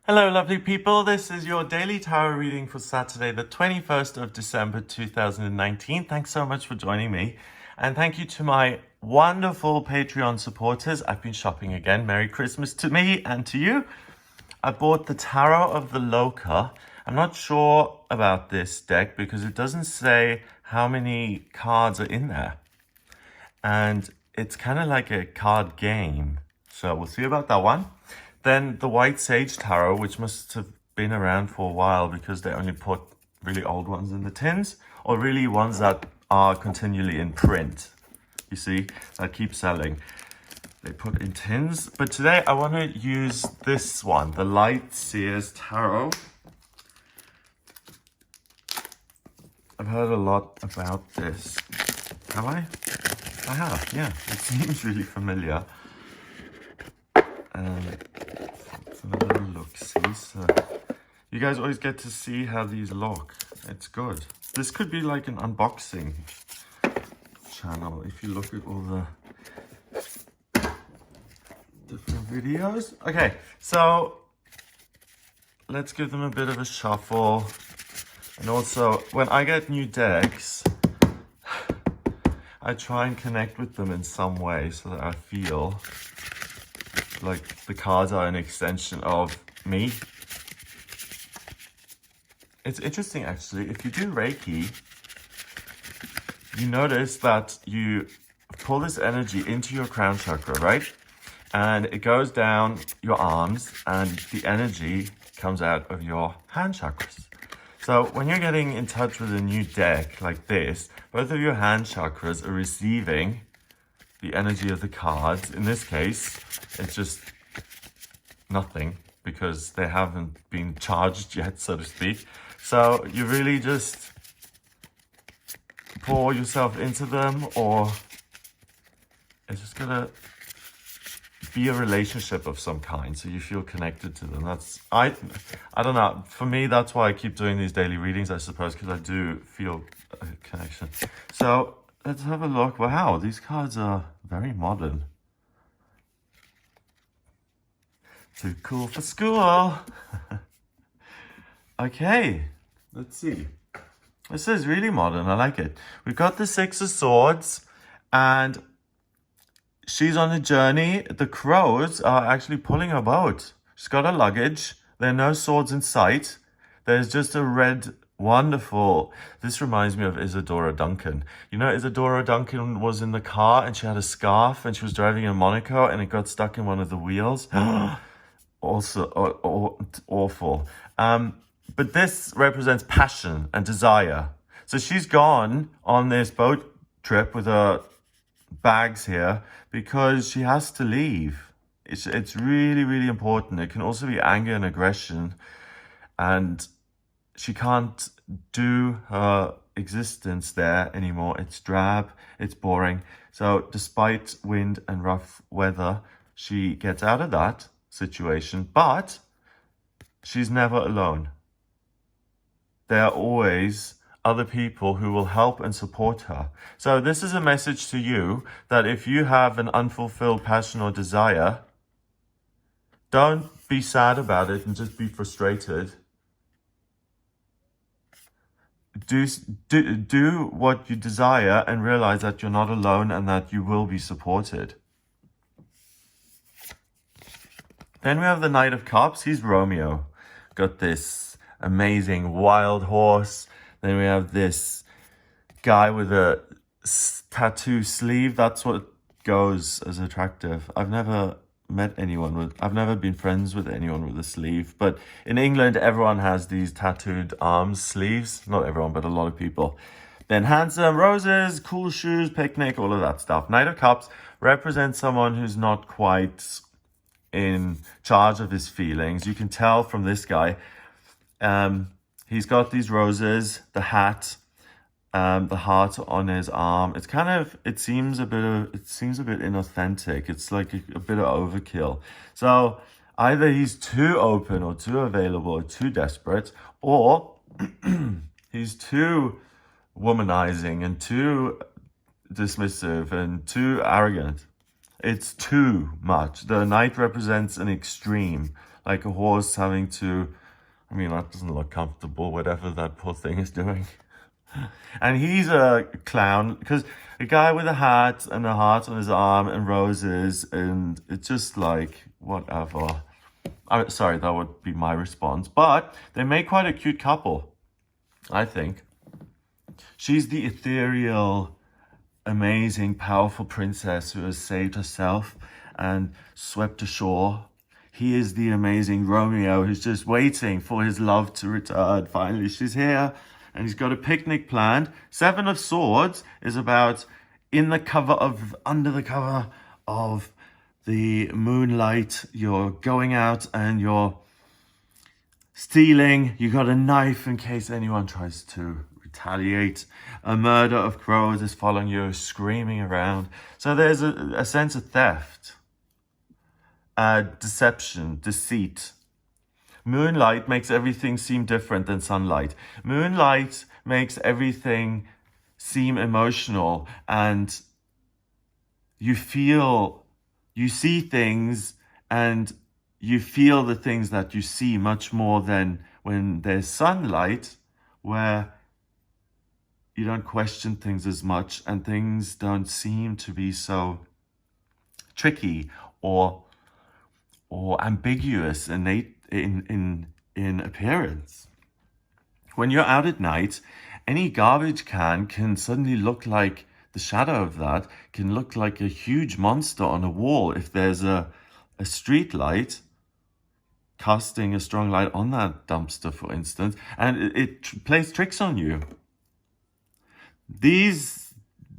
Hello, lovely people. This is your daily tarot reading for Saturday, the 21st of December, 2019. Thanks so much for joining me. And thank you to my wonderful Patreon supporters. I've been shopping again. Merry Christmas to me and to you. I bought the Tarot of the Loca. I'm not sure about this deck because it doesn't say how many cards are in there. And it's kind of like a card game. So we'll see about that one. Then the White Sage Tarot, which must have been around for a while because they only put really old ones in the tins, or really ones that are continually in print. You see, that keep selling. They put in tins. But today I want to use this one, the Light Seers Tarot. I've heard a lot about this. Have I? I have, yeah. It seems really familiar. Let's have a little look-see. So you guys always get to see how these look. It's good. This could be like an unboxing channel if you look at all the different videos. Okay, so let's give them a bit of a shuffle. And also, when I get new decks, I try and connect with them in some way so that I feel like the cards are an extension of me. It's interesting actually, if you do Reiki, you notice that you pull this energy into your crown chakra, right? And it goes down your arms and the energy comes out of your hand chakras. So when you're getting in touch with a new deck like this, both of your hand chakras are receiving the energy of the cards. In this case, it's just nothing because they haven't been charged yet, so to speak. So you really just pour yourself into them, or it's just gonna be a relationship of some kind, so you feel connected to them. That's I don't know, for me that's why I keep doing these daily readings, I suppose, because I do feel a connection. So let's have a look. Wow, these cards are very modern. Too cool for school. Okay, let's see. This is really modern. I like it. We've got the Six of Swords, and she's on a journey. The crows are actually pulling her boat. She's got her luggage. There are no swords in sight. There's just a red, wonderful... This reminds me of Isadora Duncan. You know, Isadora Duncan was in the car and she had a scarf and she was driving in Monaco and it got stuck in one of the wheels. Also awful. But this represents passion and desire. So she's gone on this boat trip with her bags here because she has to leave. It's really, really important. It can also be anger and aggression, and she can't do her existence there anymore. It's drab, it's boring. So despite wind and rough weather, she gets out of that situation, but she's never alone. There are always other people who will help and support her. So this is a message to you that if you have an unfulfilled passion or desire, don't be sad about it and just be frustrated. Do what you desire and realize that you're not alone and that you will be supported. Then we have the Knight of Cups. He's Romeo. Got this amazing wild horse. Then we have this guy with a tattoo sleeve. That's what goes as attractive. I've never been friends with anyone with a sleeve. But in England, everyone has these tattooed arms sleeves. Not everyone, but a lot of people. Then handsome, roses, cool shoes, picnic, all of that stuff. Knight of Cups represents someone who's not quite in charge of his feelings. You can tell from this guy. He's got these roses, the hat, the heart on his arm. It's kind of, it seems a bit inauthentic. It's like a bit of overkill. So either he's too open or too available or too desperate, or he's too womanizing and too dismissive and too arrogant. It's too much. The knight represents an extreme, like a horse having to, I mean, that doesn't look comfortable, whatever that poor thing is doing. And he's a clown because a guy with a hat and a heart on his arm and roses, and it's just like, whatever. I'm sorry, that would be my response. But they make quite a cute couple, I think. She's the ethereal, amazing, powerful princess who has saved herself and swept ashore. He is the amazing Romeo who's just waiting for his love to return. Finally, she's here and he's got a picnic planned. Seven of Swords is about under the cover of the moonlight. You're going out and you're stealing. You got a knife in case anyone tries to retaliate. A murder of crows is following you, screaming around. So there's a sense of theft, deception, deceit. Moonlight makes everything seem different than sunlight. Moonlight makes everything seem emotional, and you see things and you feel the things that you see much more than when there's sunlight, where you don't question things as much and things don't seem to be so tricky or ambiguous in appearance. When you're out at night, any garbage can suddenly look like, the shadow of that can look like a huge monster on a wall if there's a street light casting a strong light on that dumpster, for instance, and it plays tricks on you. These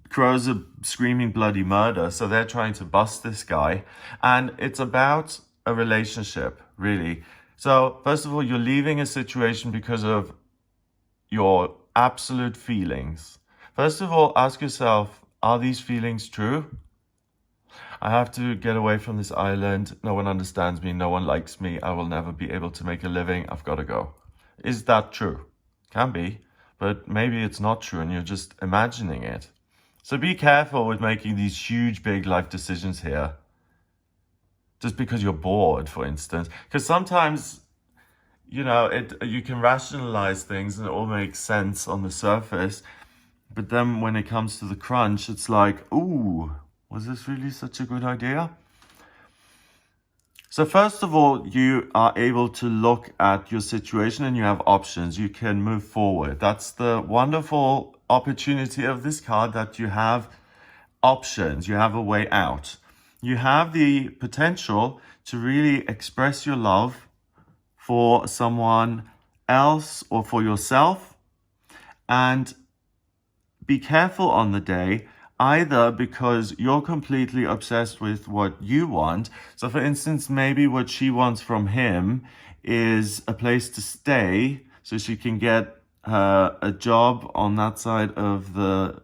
crows are screaming bloody murder, so they're trying to bust this guy, and it's about a relationship, really. So first of all, you're leaving a situation because of your absolute feelings. First of all, ask yourself, are these feelings true? I have to get away from this island. No one understands me. No one likes me. I will never be able to make a living. I've got to go. Is that true? Can be, but maybe it's not true and you're just imagining it. So be careful with making these huge, big life decisions here. Just because you're bored, for instance. Because sometimes, you can rationalize things and it all makes sense on the surface. But then when it comes to the crunch, it's like, ooh, was this really such a good idea? So first of all, you are able to look at your situation and you have options. You can move forward. That's the wonderful opportunity of this card, that you have options. You have a way out. You have the potential to really express your love for someone else or for yourself, and be careful on the day, either because you're completely obsessed with what you want. So for instance, maybe what she wants from him is a place to stay so she can get a job on that side of the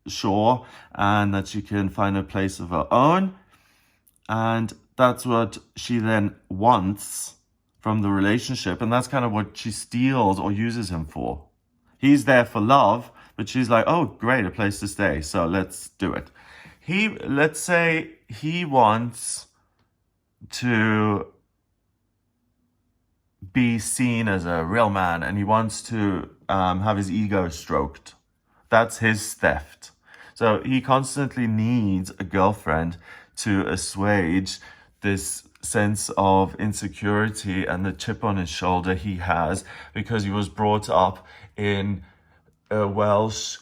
shore and that she can find a place of her own. And that's what she then wants from the relationship. And that's kind of what she steals or uses him for. He's there for love, but she's like, oh, great, a place to stay. So let's do it. Let's say he wants to be seen as a real man and he wants to have his ego stroked. That's his theft. So he constantly needs a girlfriend to assuage this sense of insecurity and the chip on his shoulder he has, because he was brought up in a Welsh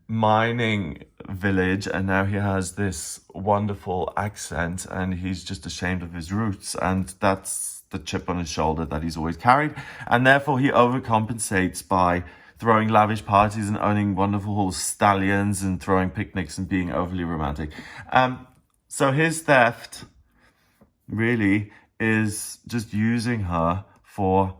mining village and now he has this wonderful accent and he's just ashamed of his roots, and that's the chip on his shoulder that he's always carried, and therefore he overcompensates by throwing lavish parties and owning wonderful stallions and throwing picnics and being overly romantic. So his theft really is just using her for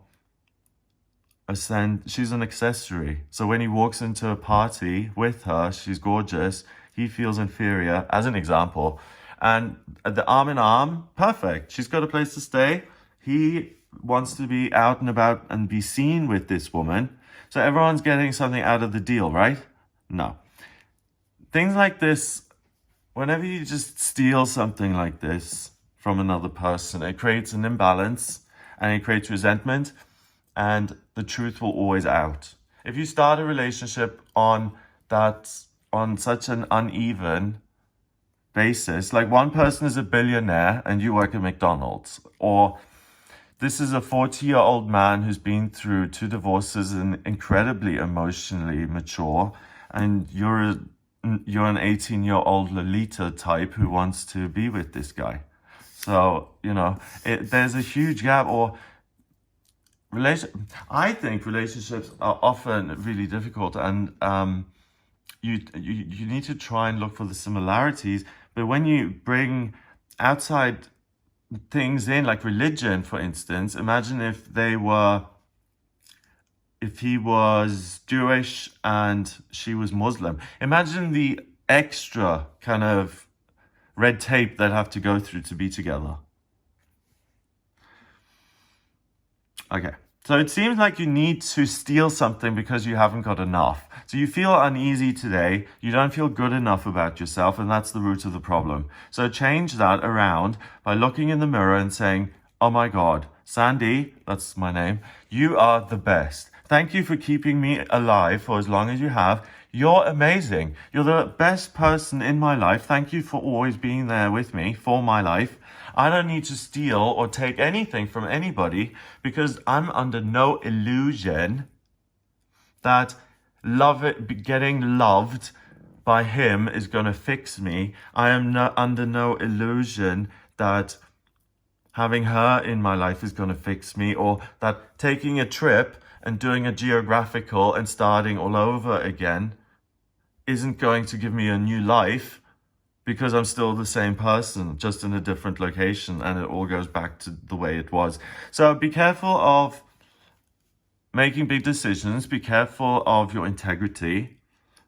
she's an accessory. So when he walks into a party with her, she's gorgeous, he feels inferior, as an example. And the arm in arm, perfect. She's got a place to stay. He wants to be out and about and be seen with this woman. So everyone's getting something out of the deal, right? No. Things like this, whenever you just steal something like this from another person, it creates an imbalance. and it creates resentment, and the truth will always out. If you start a relationship on such an uneven basis, like one person is a billionaire and you work at McDonald's, or this is a 40-year-old man who's been through 2 divorces and incredibly emotionally mature, and you're an 18-year-old Lolita type who wants to be with this guy. So, there's a huge gap. Or I think relationships are often really difficult, and you need to try and look for the similarities. But when you bring outside things in, like religion, for instance, imagine if he was Jewish and she was Muslim. Imagine the extra kind of red tape they'd have to go through to be together. Okay, so it seems like you need to steal something because you haven't got enough. So you feel uneasy today, you don't feel good enough about yourself, and that's the root of the problem. So change that around by looking in the mirror and saying, oh my God, Sandy, that's my name, you are the best. Thank you for keeping me alive for as long as you have. You're amazing. You're the best person in my life. Thank you for always being there with me for my life. I don't need to steal or take anything from anybody because I'm under no illusion that getting loved by him is going to fix me. I am under no illusion that having her in my life is going to fix me, or that taking a trip and doing a geographical and starting all over again isn't going to give me a new life, because I'm still the same person, just in a different location, and it all goes back to the way it was. So be careful of making big decisions. Be careful of your integrity.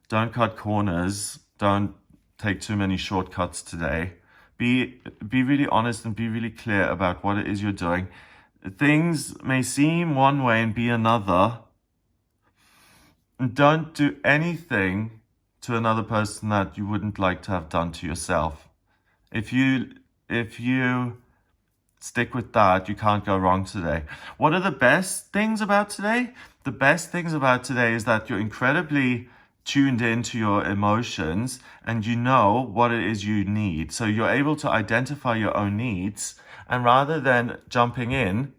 Don't cut corners. Don't take too many shortcuts today. Be really honest and be really clear about what it is you're doing. Things may seem one way and be another. And don't do anything to another person that you wouldn't like to have done to yourself. If you stick with that, you can't go wrong today. What are the best things about today? The best things about today is that you're incredibly tuned into your emotions and you know what it is you need. So you're able to identify your own needs, and rather than jumping in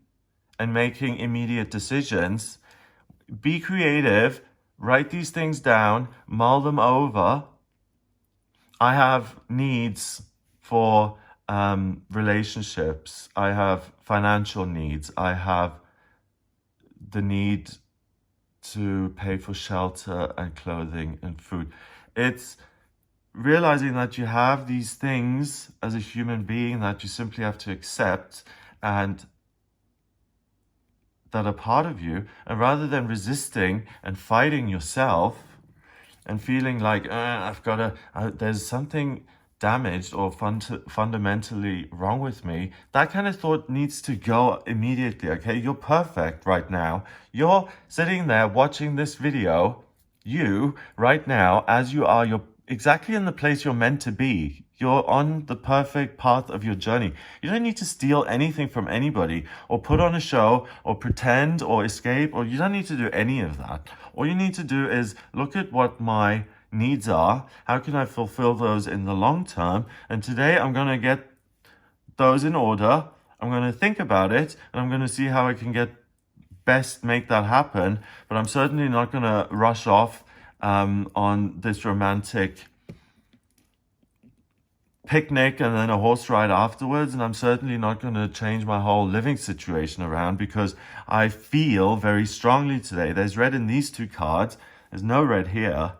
and making immediate decisions, be creative. Write these things down, mull them over. I have needs for relationships. I have financial needs. I have the need to pay for shelter and clothing and food. It's realizing that you have these things as a human being that you simply have to accept and that are part of you, and rather than resisting and fighting yourself and feeling like there's something damaged or fundamentally wrong with me, that kind of thought needs to go immediately. Okay, you're perfect right now. You're sitting there watching this video. You right now, as you are, you're exactly in the place you're meant to be. You're on the perfect path of your journey. You don't need to steal anything from anybody or put on a show or pretend or escape, or you don't need to do any of that. All you need to do is look at what my needs are. How can I fulfill those in the long term? And today I'm going to get those in order. I'm going to think about it and I'm going to see how I can make that happen. But I'm certainly not going to rush off on this romantic picnic and then a horse ride afterwards, and I'm certainly not going to change my whole living situation around because I feel very strongly today. There's red in these 2 cards. There's no red here.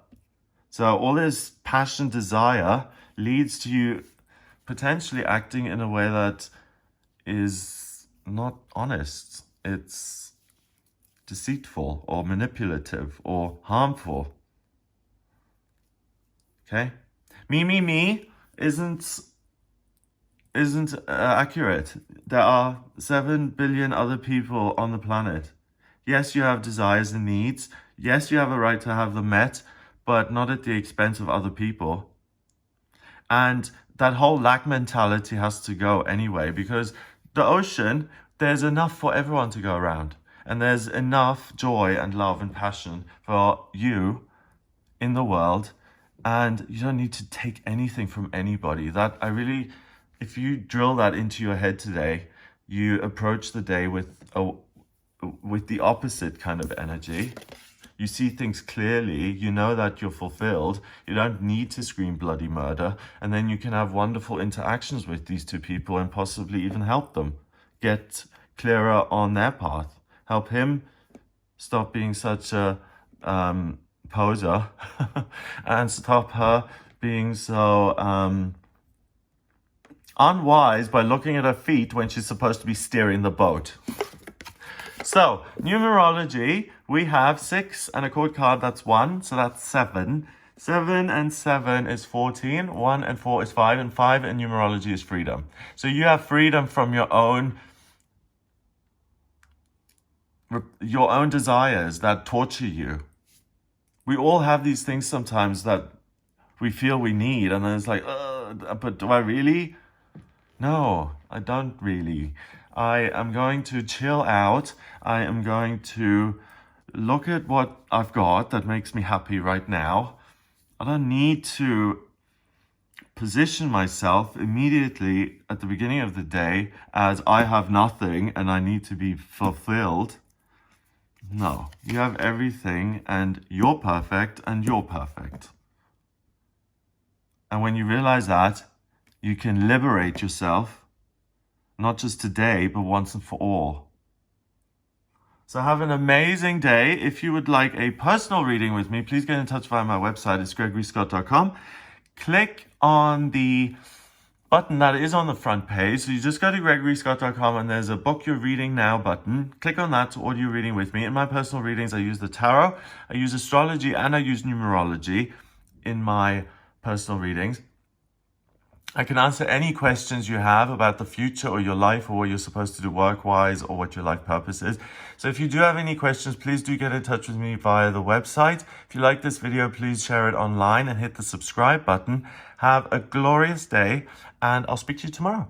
So all this passion, desire leads to you potentially acting in a way that is not honest. It's deceitful or manipulative or harmful. Okay? Me isn't accurate. There are 7 billion other people on the planet. Yes, you have desires and needs. Yes, you have a right to have them met, but not at the expense of other people. And that whole lack mentality has to go anyway, because the ocean, there's enough for everyone to go around. And there's enough joy and love and passion for you in the world. And you don't need to take anything from anybody. That I really, if you drill that into your head today, you approach the day with the opposite kind of energy. You see things clearly, you know that you're fulfilled, you don't need to scream bloody murder, and then you can have wonderful interactions with these two people and possibly even help them get clearer on their path. Help him stop being such a poser and stop her being so unwise by looking at her feet when she's supposed to be steering the boat. So, numerology, we have 6 and a court card, that's 1, so that's 7. 7 and 7 is 14, 1 and 4 is 5, and 5 in numerology is freedom. So you have freedom from your own desires that torture you. We all have these things sometimes that we feel we need, and then it's like, but do I really? No, I don't really. I am going to chill out. I am going to look at what I've got that makes me happy right now. I don't need to position myself immediately at the beginning of the day as I have nothing and I need to be fulfilled. No, you have everything and you're perfect and you're perfect. And when you realize that, you can liberate yourself. Not just today, but once and for all. So have an amazing day. If you would like a personal reading with me, please get in touch via my website. It's gregoryscott.com. Click on the button that is on the front page. So you just go to gregoryscott.com and there's a book your reading now button. Click on that to order your reading with me. In my personal readings, I use the tarot, I use astrology, and I use numerology in my personal readings. I can answer any questions you have about the future or your life or what you're supposed to do work-wise or what your life purpose is. So if you do have any questions, please do get in touch with me via the website. If you like this video, please share it online and hit the subscribe button. Have a glorious day, and I'll speak to you tomorrow.